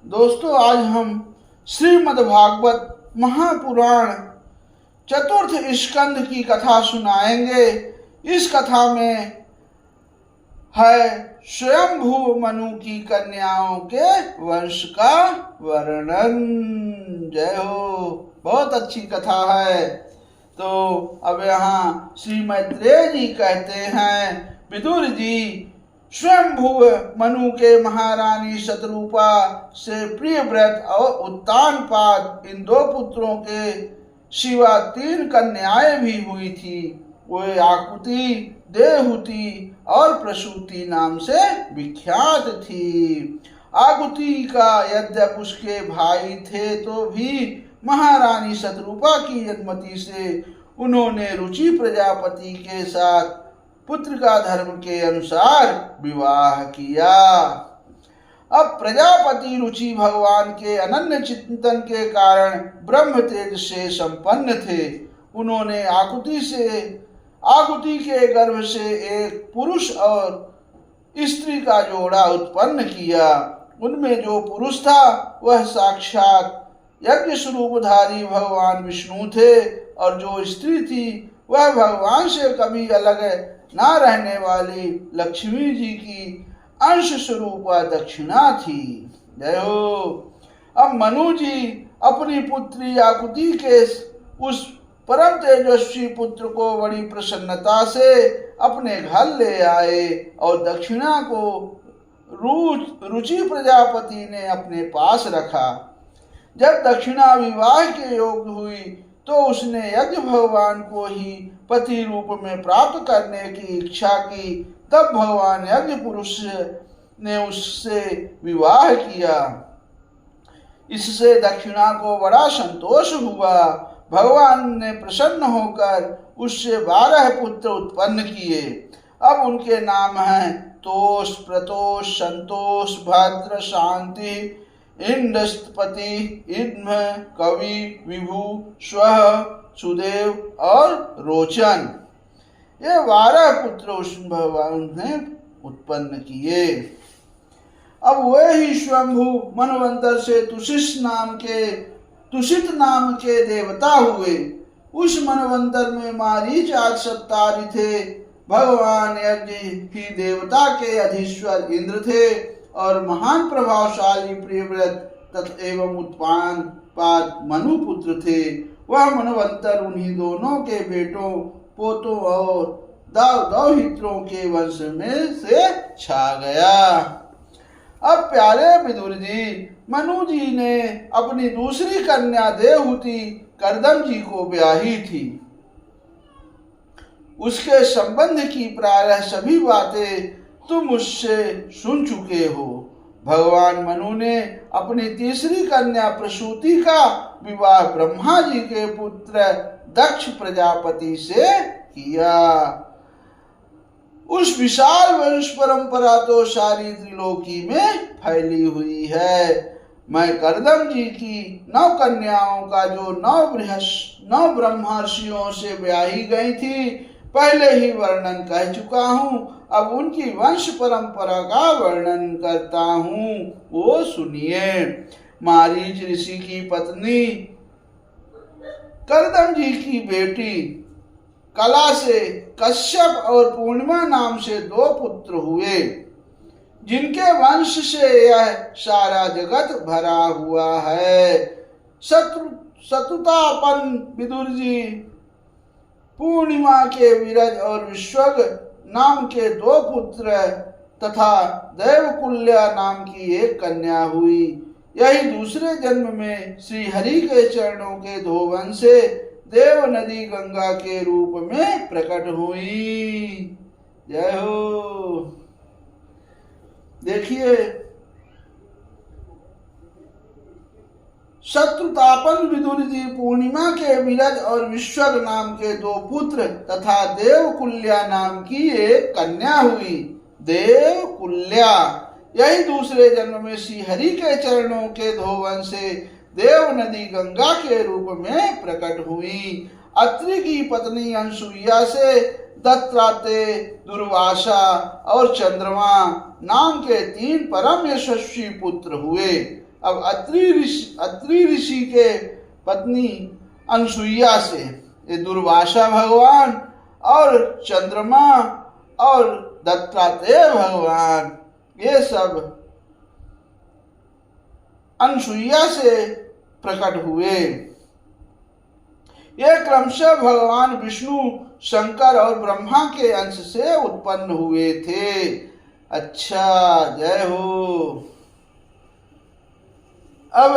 दोस्तों, आज हम श्रीमद् भागवत महापुराण चतुर्थ स्कंद की कथा सुनाएंगे। इस कथा में है स्वयंभू मनु की कन्याओं के वंश का वर्णन। जय हो, बहुत अच्छी कथा है। तो अब यहाँ श्री मैत्रेय जी कहते हैं, विदुर जी, स्वयंभू मनु के महारानी शतरूपा से प्रियव्रत और उत्तानपाद इन दो पुत्रों के सिवा 3 कन्याएं भी हुई थी। वे आकुति, देवहूति और प्रसूति नाम से विख्यात थी। आकुति का यद्यप उसके भाई थे तो भी महारानी शतरूपा की अनुमति से उन्होंने रुचि प्रजापति के साथ पुत्र का धर्म के अनुसार विवाह किया। अब प्रजापति रुचि भगवान के अनन्य चिंतन के कारण ब्रह्म तेज से संपन्न थे। उन्होंने आकुति के गर्भ से एक पुरुष और स्त्री का जोड़ा उत्पन्न किया। उनमें जो पुरुष था वह साक्षात यज्ञ स्वरूपधारी भगवान विष्णु थे, और जो स्त्री थी वह भगवान से कभी अलग ना रहने वाली लक्ष्मी जी की अंश स्वरूपा दक्षिणा थी। जय हो। अब मनु जी अपनी पुत्री आकुति के उस परम तेजस्वी पुत्र को बड़ी प्रसन्नता से अपने घर ले आए और दक्षिणा को रुचि प्रजापति ने अपने पास रखा। जब दक्षिणा विवाह के योग्य हुई तो उसने यज्ञ भगवान को ही पति रूप में प्राप्त करने की इच्छा की। तब भगवान यज्ञ पुरुष ने उससे विवाह किया। इससे दक्षिणा को बड़ा संतोष हुआ। भगवान ने प्रसन्न होकर उससे 12 पुत्र उत्पन्न किए। अब उनके नाम हैं तोष, प्रतोष, संतोष, भद्र, शांति, इंद्रस्पति, इद्म, कवि, विभु, स्वः, सुदेव और रोचन। ये 12 पुत्र उस भगवान ने उत्पन्न किए। अब वे ही स्वयंभू मनवंतर से तुषित नाम के देवता हुए। उस मनवंतर में मारीच आदि सत्तारी थे। भगवान यज्ञ ही देवता के अधीश्वर इंद्र थे और महान प्रभावशाली प्रियव्रत एवं उत्तानपाद मनु पुत्र थे। वह मनवंतर उन्हीं दोनों के बेटों, पोतों और दौहित्रों के वंश में से छा गया। अब प्यारे विदुर जी, मनु जी ने अपनी दूसरी कन्या देवहूति कर्दम जी को ब्याही थी। उसके संबंध की प्रायः सभी बातें तुम मुझसे सुन चुके हो। भगवान मनु ने अपनी तीसरी कन्या प्रसूति का विवाह ब्रह्मा जी के पुत्र दक्ष प्रजापति से किया। उस विशाल वंश परंपरा तो सारी त्रिलोकी में फैली हुई है। मैं कर्दम जी की 9 कन्याओं का जो 9 ब्रह्मर्षियों से ब्याही गई थी पहले ही वर्णन कह चुका हूँ। अब उनकी वंश परंपरा का वर्णन करता हूँ, वो सुनिए। मारीच ऋषि की पत्नी कर्दम जी की बेटी कला से कश्यप और पूर्णिमा नाम से 2 पुत्र हुए, जिनके वंश से यह सारा जगत भरा हुआ है। शत्रुतापन विदुर जी पूर्णिमा के विरज और विश्वग नाम के 2 पुत्र तथा देवकुल्या नाम की 1 कन्या हुई। यही दूसरे जन्म में श्री हरि के चरणों के धोवन से देव नदी गंगा के रूप में प्रकट हुई। जय हो। देखिए, शत्रुतापन विदुर जी पूर्णिमा के विरज और विश्वग नाम के 2 पुत्र तथा देवकुल्या नाम की 1 कन्या हुई। देवकुल्या यही दूसरे जन्म में श्री हरि के चरणों के धोवन से देव नदी गंगा के रूप में प्रकट हुई। अत्रि की पत्नी अनसुईया से दत्तात्रेय, दुर्वासा और चंद्रमा नाम के 3 परम यशस्वी पुत्र हुए। अब अत्रि ऋषि के पत्नी अनसुईया से, ये दुर्वासा भगवान और चंद्रमा और दत्तात्रेय भगवान, ये सब अनसुईया से प्रकट हुए। ये क्रमशः भगवान विष्णु, शंकर और ब्रह्मा के अंश से उत्पन्न हुए थे। अच्छा, जय हो। अब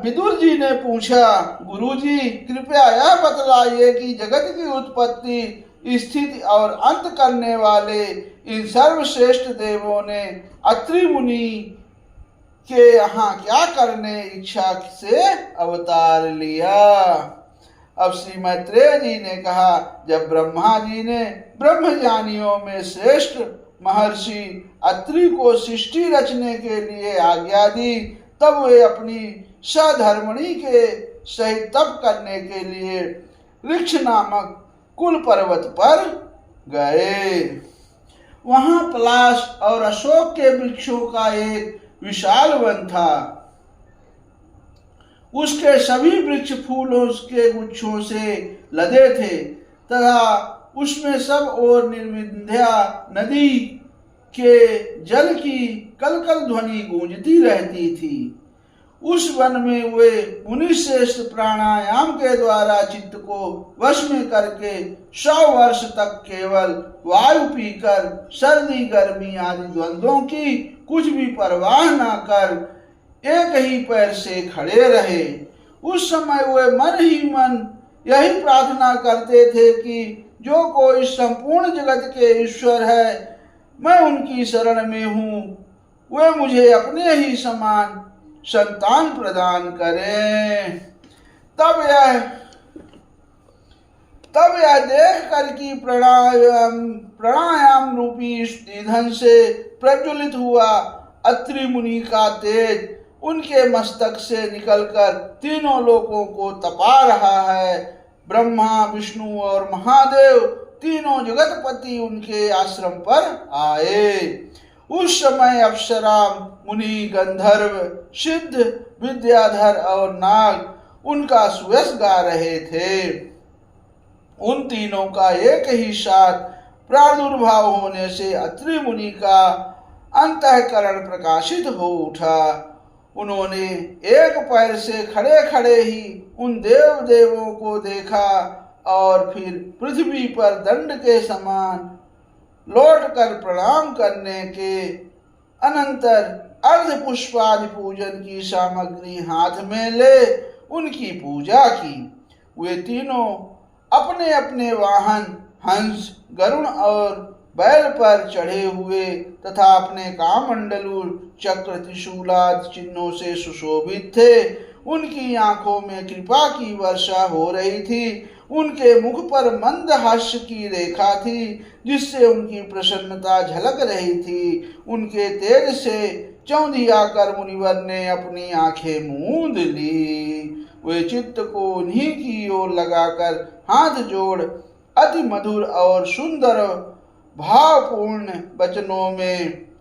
विदुर जी ने पूछा, गुरुजी कृपया यह बतलाइए कि जगत की उत्पत्ति, स्थिति और अंत करने वाले इन सर्वश्रेष्ठ देवों ने अत्रि मुनि के यहाँ क्या करने इच्छा से अवतार लिया। अब श्री मैत्रेय जी ने कहा, जब ब्रह्मा जी ने ब्रह्मज्ञानियों में श्रेष्ठ महर्षि अत्रि को सृष्टि रचने के लिए आज्ञा दी, तब वे अपनी सधर्मणी के सहित तप करने के लिए ऋक्ष नामक कुल पर्वत पर गए। वहां पलाश और अशोक के वृक्षों का एक विशाल वन था। उसके सभी वृक्ष फूलों के गुच्छों से लदे थे तथा उसमें सब ओर निर्विंध्या नदी के जल की कलकल ध्वनि गूंजती रहती थी। उस वन में वे मुनिश्रेष्ठ प्राणायाम के द्वारा चित्त को वश में करके 100 वर्ष तक केवल वायु पीकर सर्दी गर्मी आदि द्वंद्वों की कुछ भी परवाह न कर एक ही पैर से खड़े रहे। उस समय वे मन ही मन यही प्रार्थना करते थे कि जो कोई संपूर्ण जगत के ईश्वर है, मैं उनकी शरण में हूँ, वे मुझे अपने ही समान संतान प्रदान करें। तब यह देख कर कि प्राणायाम रूपी ईंधन से प्रज्वलित हुआ अत्रि मुनि का तेज उनके मस्तक से निकलकर तीनों लोकों को तपा रहा है। ब्रह्मा, विष्णु और महादेव तीनों जगतपति उनके आश्रम पर आए। उस समय अप्सरा, मुनि, गंधर्व, सिद्ध, विद्याधर और नाग उनका सुयश गा रहे थे। उन तीनों का एक ही साथ प्रादुर्भाव होने से अत्रि मुनि का अंतःकरण प्रकाशित हो उठा। उन्होंने एक पैर से खड़े खड़े ही उन देवों को देखा और फिर पृथ्वी पर दंड के समान लौट कर प्रणाम करने के अनंतर अर्ध पुष्पादि पूजन की सामग्री हाथ में ले उनकी पूजा की। वे तीनों अपने अपने वाहन हंस, गरुण और बैल पर चढ़े हुए तथा अपने कामंडलू, चक्र, त्रिशूलादि चिन्हों से सुशोभित थे। उनकी आंखों में कृपा की वर्षा हो रही थी। उनके मुख पर मंद हास्य की रेखा थी जिससे उनकी प्रसन्नता झलक रही थी। उनके तेज से चौंधिया कर मुनिवर ने अपनी आंखें मूंद ली। वे चित्त को उन्हीं की ओर लगाकर हाथ जोड़ अति मधुर और सुंदर भावपूर्ण वचनों में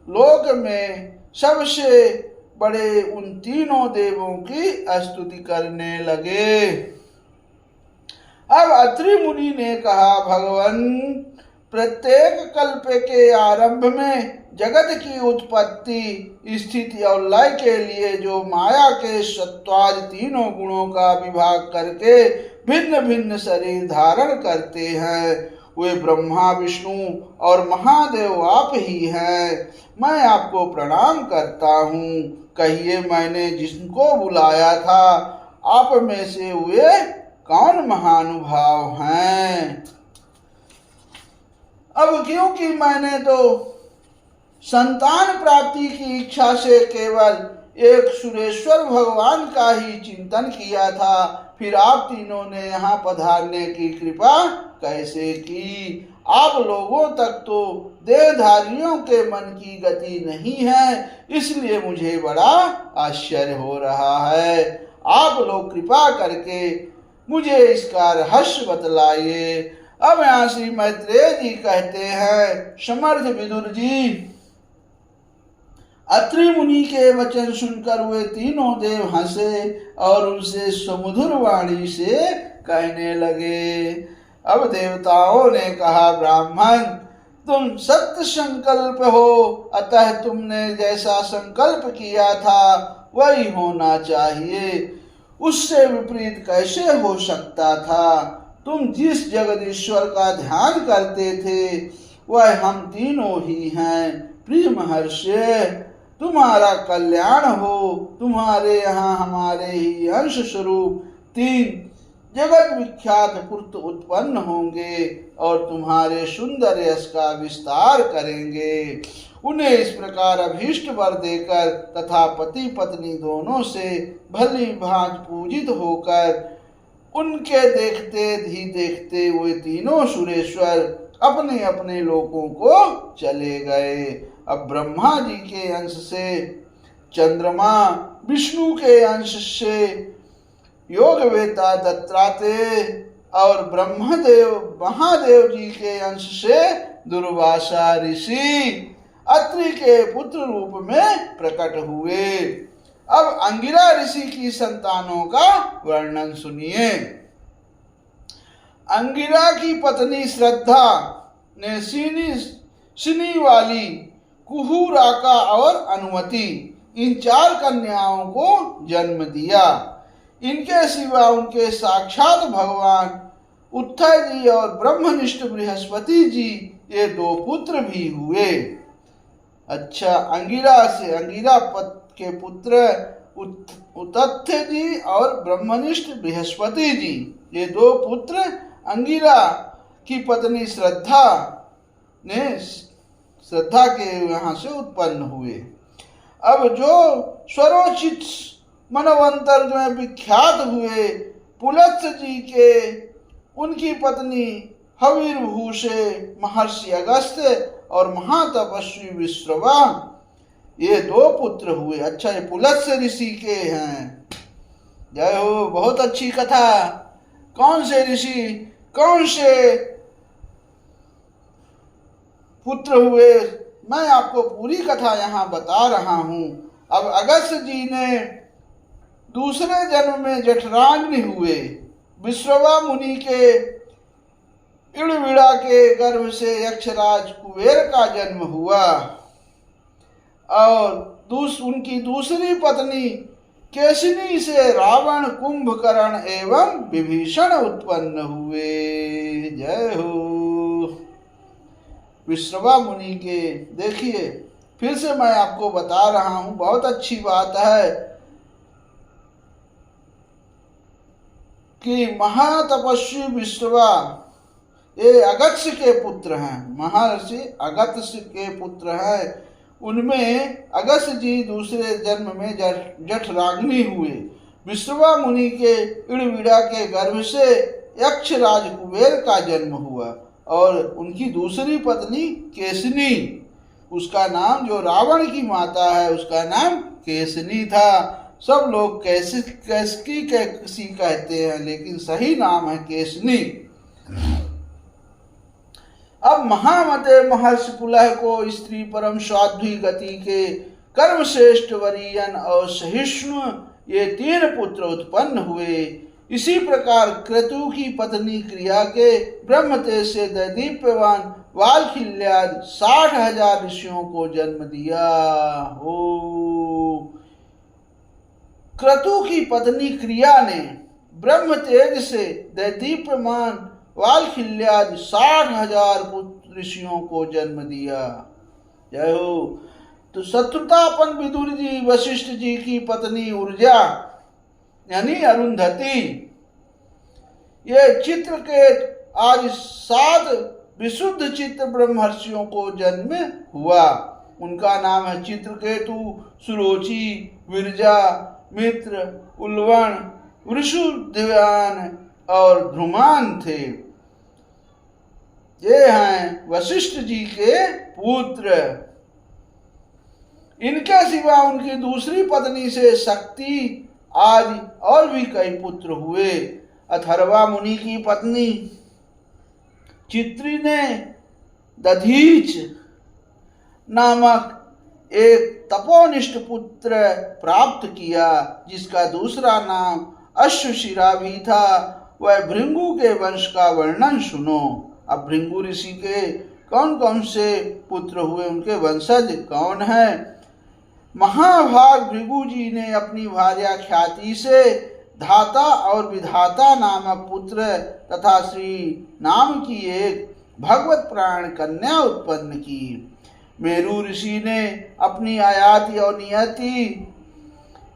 लोक में सबसे बड़े उन तीनों देवों की स्तुति करने लगे। अब अत्रि मुनि ने कहा, भगवान, प्रत्येक कल्प के आरंभ में जगत की उत्पत्ति, स्थिति और लय के लिए जो माया के सत्वादि तीनों गुणों का विभाग करके भिन्न भिन्न शरीर धारण करते हैं, वे ब्रह्मा, विष्णु और महादेव आप ही हैं। मैं आपको प्रणाम करता हूँ। कहिए, मैंने जिनको बुलाया था आप में से वे कौन महानुभाव हैं? अब क्योंकि मैंने तो संतान प्राप्ति की इच्छा से केवल एक सुरेश्वर भगवान का ही चिंतन किया था, फिर आप तीनों ने यहाँ पधारने की कृपा कैसे की? आप लोगों तक तो देहधारियों के मन की गति नहीं है, इसलिए मुझे बड़ा आश्चर्य हो रहा है। आप लोग कृपा करके मुझे इसका रहस्य बतलाइए। अब यहाँ श्री मैत्रेय जी कहते हैं, समर्थ विदुर जी, अत्रि मुनि के वचन सुनकर वे तीनों देव हंसे और उनसे सुमधुर वाणी से कहने लगे। अब देवताओं ने कहा, ब्राह्मण तुम सत्य संकल्प हो, अतः तुमने जैसा संकल्प किया था वही होना चाहिए, उससे विपरीत कैसे हो सकता था। तुम जिस जगदीश्वर का ध्यान करते थे वह हम तीनों ही हैं। प्रिय महर्षि, तुम्हारा कल्याण हो। तुम्हारे यहाँ हमारे ही अंश स्वरूप 3 जगत विख्यात पुत्र उत्पन्न होंगे और तुम्हारे सुंदर यश का विस्तार करेंगे। उन्हें इस प्रकार अभीष्ट वर देकर तथा पति पत्नी दोनों से भली भांति पूजित होकर उनके देखते ही देखते वे तीनों सुरेश्वर अपने अपने लोकों को चले गए। अब ब्रह्मा जी के अंश से चंद्रमा, विष्णु के अंश से योगवेता दत्तात्रेय और ब्रह्मदेव महादेव जी के अंश से दुर्वासा ऋषि अत्रि के पुत्र रूप में प्रकट हुए। अब अंगिरा ऋषि की संतानों का वर्णन सुनिए। अंगिरा की पत्नी श्रद्धा ने सिनी वाली, कुहू, राका और अनुमति इन 4 कन्याओं को जन्म दिया। इनके सिवा उनके साक्षात भगवान उत्थय जी और ब्रह्मनिष्ठ बृहस्पति जी ये 2 पुत्र भी हुए। अच्छा, अंगिरा पद के पुत्र उतथ्य जी और ब्रह्मनिष्ठ बृहस्पति जी ये 2 पुत्र अंगिरा की पत्नी श्रद्धा के यहाँ से उत्पन्न हुए। अब जो स्वरोचित मनवंतर में विख्यात हुए पुलत्स्य जी के उनकी पत्नी हविर्भूषे महर्षि अगस्त्य और महातपस्वी विश्रवा ये 2 पुत्र हुए। अच्छा, ये पुलत्स्य ऋषि के हैं। जय हो, बहुत अच्छी कथा। कौन से ऋषि, कौन से पुत्र हुए, मैं आपको पूरी कथा यहाँ बता रहा हूँ। अब अगस्त्य जी ने दूसरे जन्म में जठराग्नि हुए। विश्रवा मुनि के इड़विड़ा के गर्भ से यक्षराज कुबेर का जन्म हुआ और उनकी दूसरी पत्नी केशिनी से रावण, कुंभकर्ण एवं विभीषण उत्पन्न हुए। जय हो। विश्रवा मुनि के देखिए, फिर से मैं आपको बता रहा हूं, बहुत अच्छी बात है कि महातपस्वी विश्रवा ये अगस्त्य के पुत्र हैं, महर्षि अगस्त्य के पुत्र हैं। उनमें अगस्त्य जी दूसरे जन्म में जठराग्नि हुए। विश्रवा मुनि के इड़विड़ा के गर्भ से यक्षराज कुबेर का जन्म हुआ और उनकी दूसरी पत्नी केशिनी, उसका नाम जो रावण की माता है उसका नाम केशिनी था। सब लोग कैसकी कहते हैं, लेकिन सही नाम है केशिनी। अब महामते महर्षि पुलह को स्त्री परम साध्वी गति के कर्म श्रेष्ठ वरीयन और सहिष्णु ये 3 पुत्र उत्पन्न हुए। इसी प्रकार क्रतु की पत्नी क्रिया के ब्रह्म तेज से दैदीप्यवान वालखिल्याद 60,000 ऋषियों को जन्म दिया। हो, क्रतु की पत्नी क्रिया ने ब्रह्म तेज से दैदीप्यमान वालखिल्याद 60,000 ऋषियों को जन्म दिया। जय हो। तो शत्रुतापन विदुर जी वशिष्ठ जी की पत्नी ऊर्जा यानी अरुंधति, ये चित्रकेत आज 7 विशुद्ध चित्त ब्रह्मर्षियों को जन्म हुआ। उनका नाम है चित्रकेतु, सुरोचि, विरजा, मित्र, उल्वण, वृषुद्यान और ध्रुमान थे। ये हैं वशिष्ठ जी के पुत्र। इनके सिवा उनकी दूसरी पत्नी से शक्ति आदि और भी कई पुत्र हुए। अथर्वा मुनि की पत्नी चित्री ने दधीच नामक एक तपोनिष्ठ पुत्र प्राप्त किया, जिसका दूसरा नाम अश्वशिरा भी था। वह भृंगु के वंश का वर्णन सुनो। अब भृंगु ऋषि के कौन कौन से पुत्र हुए, उनके वंशज कौन है? महाभाग भृगु जी ने अपनी भार्या ख्याति से धाता और विधाता नामक पुत्र तथा श्री नाम की एक भगवत प्राण कन्या उत्पन्न की। मेरु ऋषि ने अपनी आयाति और नियति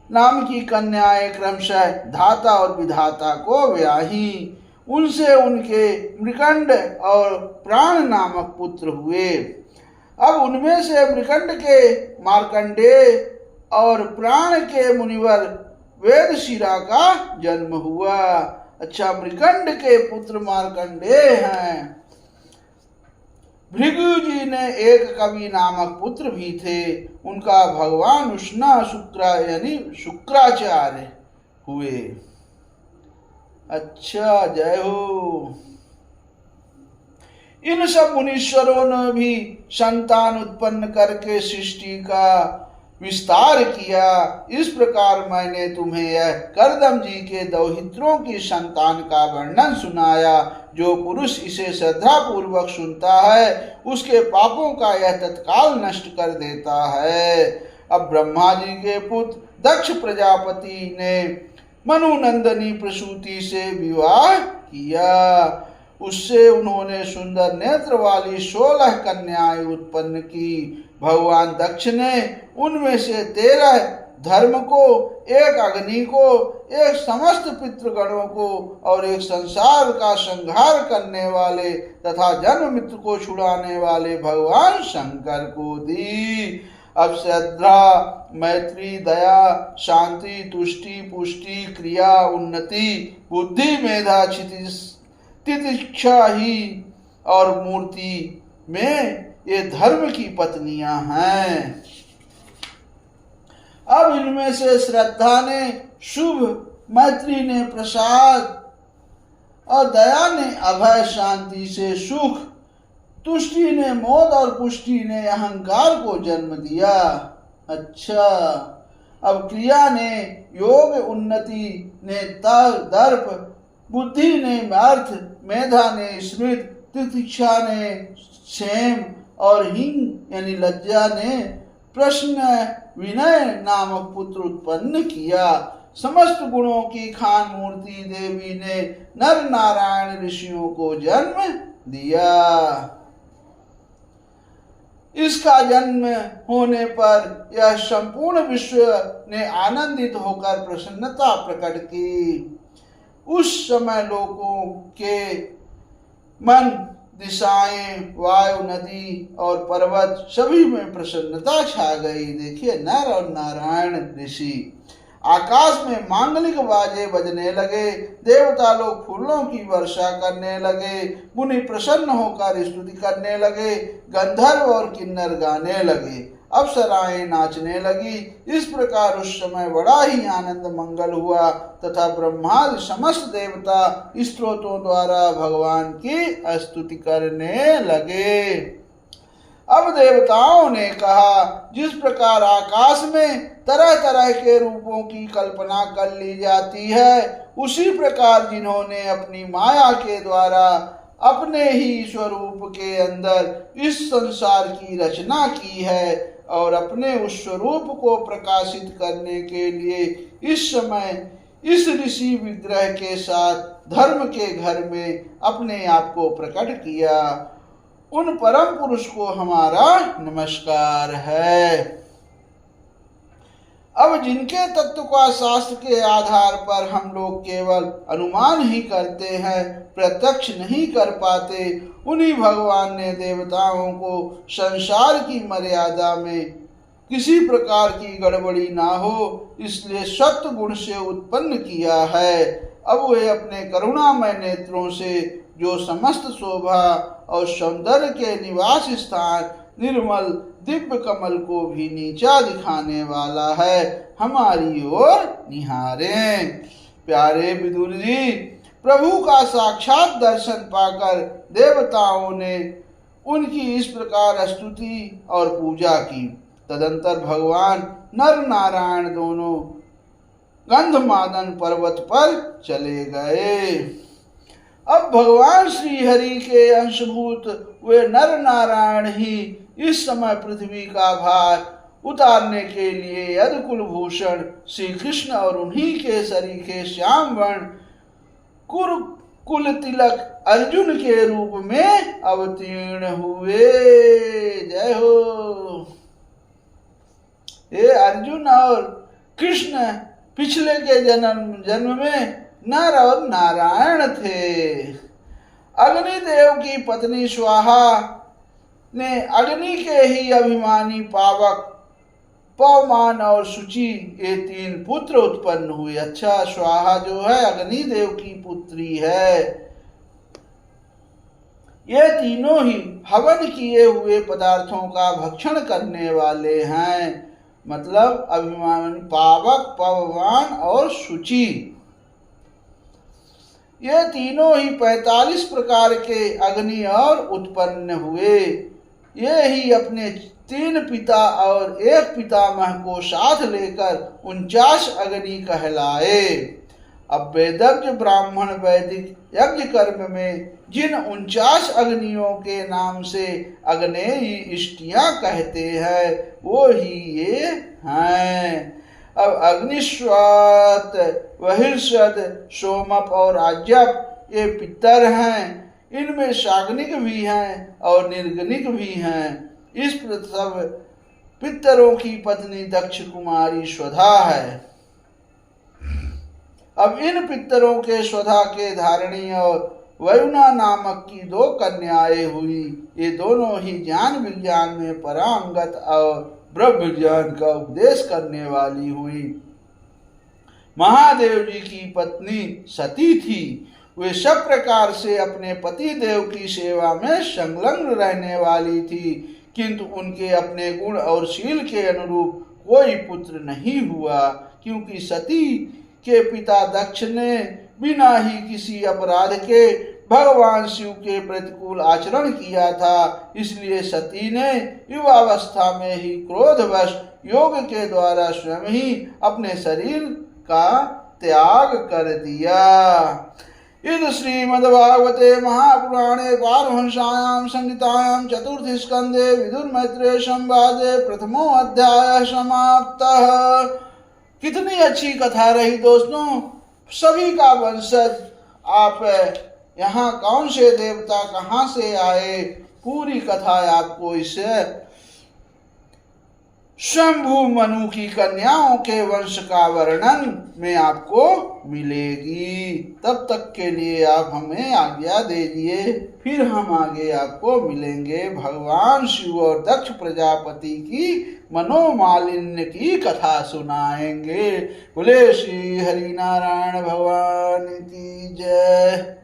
नाम की कन्याएं क्रमशः धाता और विधाता को व्याही। उनसे उनके मृकंड और प्राण नामक पुत्र हुए। अब उनमें से मृकंड के मार्कंडेय और प्राण के मुनिवर वेदशिरा का जन्म हुआ। अच्छा, मृकंड के पुत्र मार्कंडेय हैं। भृगु जी ने एक कवि नामक पुत्र भी थे। उनका भगवान उष्णा यानी शुक्राचार्य हुए। अच्छा, जय हो। इन सब मुनीश्वरों ने भी संतान उत्पन्न करके सृष्टि का विस्तार किया। इस प्रकार मैंने तुम्हें यह करदम जी के दौहित्रों की संतान का वर्णन सुनाया। जो पुरुष इसे श्रद्धा पूर्वक सुनता है, उसके पापों का यह तत्काल नष्ट कर देता है। अब ब्रह्मा जी के पुत्र दक्ष प्रजापति ने मनुनंदनी प्रसूति से विवाह किया। उससे उन्होंने सुंदर नेत्र वाली 16 कन्याएं उत्पन्न की। भगवान दक्ष ने उनमें से 13 धर्म को, एक अग्नि को, एक समस्त पितृगणों को और एक संसार का संहार करने वाले तथा जन्म मृत्यु को छुड़ाने वाले भगवान शंकर को दी। अब श्रद्धा, मैत्री, दया, शांति, तुष्टि, पुष्टि, क्रिया, उन्नति, बुद्धि, मेधा, तितिक्षा ही और मूर्ति में ये धर्म की पत्नियां हैं। अब इनमें से श्रद्धा ने शुभ, मैत्री ने प्रसाद और दया ने अभय शांति से सुख, तुष्टि ने मोद और पुष्टि ने अहंकार को जन्म दिया। अच्छा, अब क्रिया ने योग, उन्नति ने दर्प, बुद्धि ने अर्थ, मेधा ने स्मृति, तितिक्षा ने क्षेम और हिंग यानी लज्जा ने प्रश्न, विनय नामक पुत्र उत्पन्न किया। समस्त गुणों की खान मूर्ति देवी ने नर नारायण ऋषियों को जन्म दिया। इसका जन्म होने पर यह संपूर्ण विश्व ने आनंदित होकर प्रसन्नता प्रकट की। उस समय लोगों के मन, दिशाएं, वायु, नदी और पर्वत सभी में प्रसन्नता छा गई। देखिए, नर और नारायण ऋषि। आकाश में मांगलिक बाजे बजने लगे, देवता लोग फूलों की वर्षा करने लगे, मुनि प्रसन्न होकर स्तुति करने लगे, गंधर्व और किन्नर गाने लगे, अप्सराएं नाचने लगी। इस प्रकार उस समय बड़ा ही आनंद मंगल हुआ तथा ब्रह्मादि समस्त देवता स्तोत्रों द्वारा भगवान की स्तुति करने लगे। अब देवताओं ने कहा, जिस प्रकार आकाश में तरह तरह के रूपों की कल्पना कर ली जाती है, उसी प्रकार जिन्होंने अपनी माया के द्वारा अपने ही स्वरूप के अंदर इस संसार की रचना की है और अपने उस स्वरूप को प्रकाशित करने के लिए इस समय इस ऋषि विग्रह के साथ धर्म के घर में अपने आप को प्रकट किया, उन परम पुरुष को हमारा नमस्कार है। अब जिनके तत्व का शास्त्र के आधार पर हम लोग केवल अनुमान ही करते हैं, प्रत्यक्ष नहीं कर पाते, उन्हीं भगवान ने देवताओं को संसार की मर्यादा में किसी प्रकार की गड़बड़ी ना हो, इसलिए सत्व गुण से उत्पन्न किया है। अब वे अपने करुणामय नेत्रों से जो समस्त शोभा और सौंदर्य के निवास स्थान निर्मल दिव्य कमल को भी नीचा दिखाने वाला है, हमारी ओर निहारें। प्यारे विदुर जी, प्रभु का साक्षात दर्शन पाकर देवताओं ने उनकी इस प्रकार स्तुति और पूजा की। तदंतर भगवान नर नारायण दोनों गंधमादन पर्वत पर चले गए। अब भगवान श्री हरि के अंशभूत वे नर नारायण ही इस समय पृथ्वी का भार उतारने के लिए यदुकुल भूषण श्री कृष्ण और उन्हीं के सरीखे श्याम वर्ण कुल तिलक अर्जुन के रूप में अवतीर्ण हुए। जय हो। ये अर्जुन और कृष्ण पिछले के जन्म में नर और नारायण थे। अग्निदेव की पत्नी स्वाहा ने अग्नि के ही अभिमानी पावक पवमान और शुचि ये 3 पुत्र उत्पन्न हुए। अच्छा, स्वाहा जो है अग्निदेव की पुत्री है। ये तीनों ही हवन किए हुए पदार्थों का भक्षण करने वाले हैं, मतलब अभिमानी पावक पवमान और शुचि। ये तीनों ही 45 प्रकार के अग्नि और उत्पन्न हुए। ये ही अपने 3 पिता और 1 पितामह को साथ लेकर 49 अग्नि कहलाए। अब वेदज्ञ ब्राह्मण वैदिक यज्ञ कर्म में जिन 49 अग्नियों के नाम से अग्नेयी इष्टियां कहते हैं वो ही ये हैं। अब अग्निश्वात, वहिर्षद, सोमप और आज्यप ये पितर हैं। इनमें शाग्निक भी हैं और निर्गनिक भी हैं। इस सब पितरों की पत्नी दक्ष कुमारी स्वधा है। अब इन पितरों के स्वधा के धारणी और वरुणा नामक की 2 कन्याएं हुई। ये दोनों ही ज्ञान विज्ञान में परांगत और ब्रह्म ज्ञान का उपदेश करने वाली हुई। महादेव जी की पत्नी सती थी। वे सब प्रकार से अपने पति देव की सेवा में संलग्न रहने वाली थी, किंतु उनके अपने गुण और शील के अनुरूप कोई पुत्र नहीं हुआ, क्योंकि सती के पिता दक्ष ने बिना ही किसी अपराध के भगवान शिव के प्रतिकूल आचरण किया था। इसलिए सती ने युवावस्था में ही क्रोधवश योग के द्वारा स्वयं ही अपने शरीर का त्याग कर दिया। इस श्रीमद्भागवते महापुराणे पारमहंस्यां संहितायां चतुर्थ स्कंदे विदुर मैत्रेय संवादे प्रथमो अध्याय समाप्तः। कितनी अच्छी कथा रही दोस्तों। सभी का वंशज, आप यहाँ कौन से देवता कहाँ से आए, पूरी कथा आपको इस शंभु मनु की कन्याओं के वंश का वर्णन में आपको मिलेगी। तब तक के लिए आप हमें आज्ञा दीजिए, फिर हम आगे आपको मिलेंगे। भगवान शिव और दक्ष प्रजापति की मनोमालिन्य की कथा सुनाएंगे। बोले श्री हरि नारायण भगवान की जय।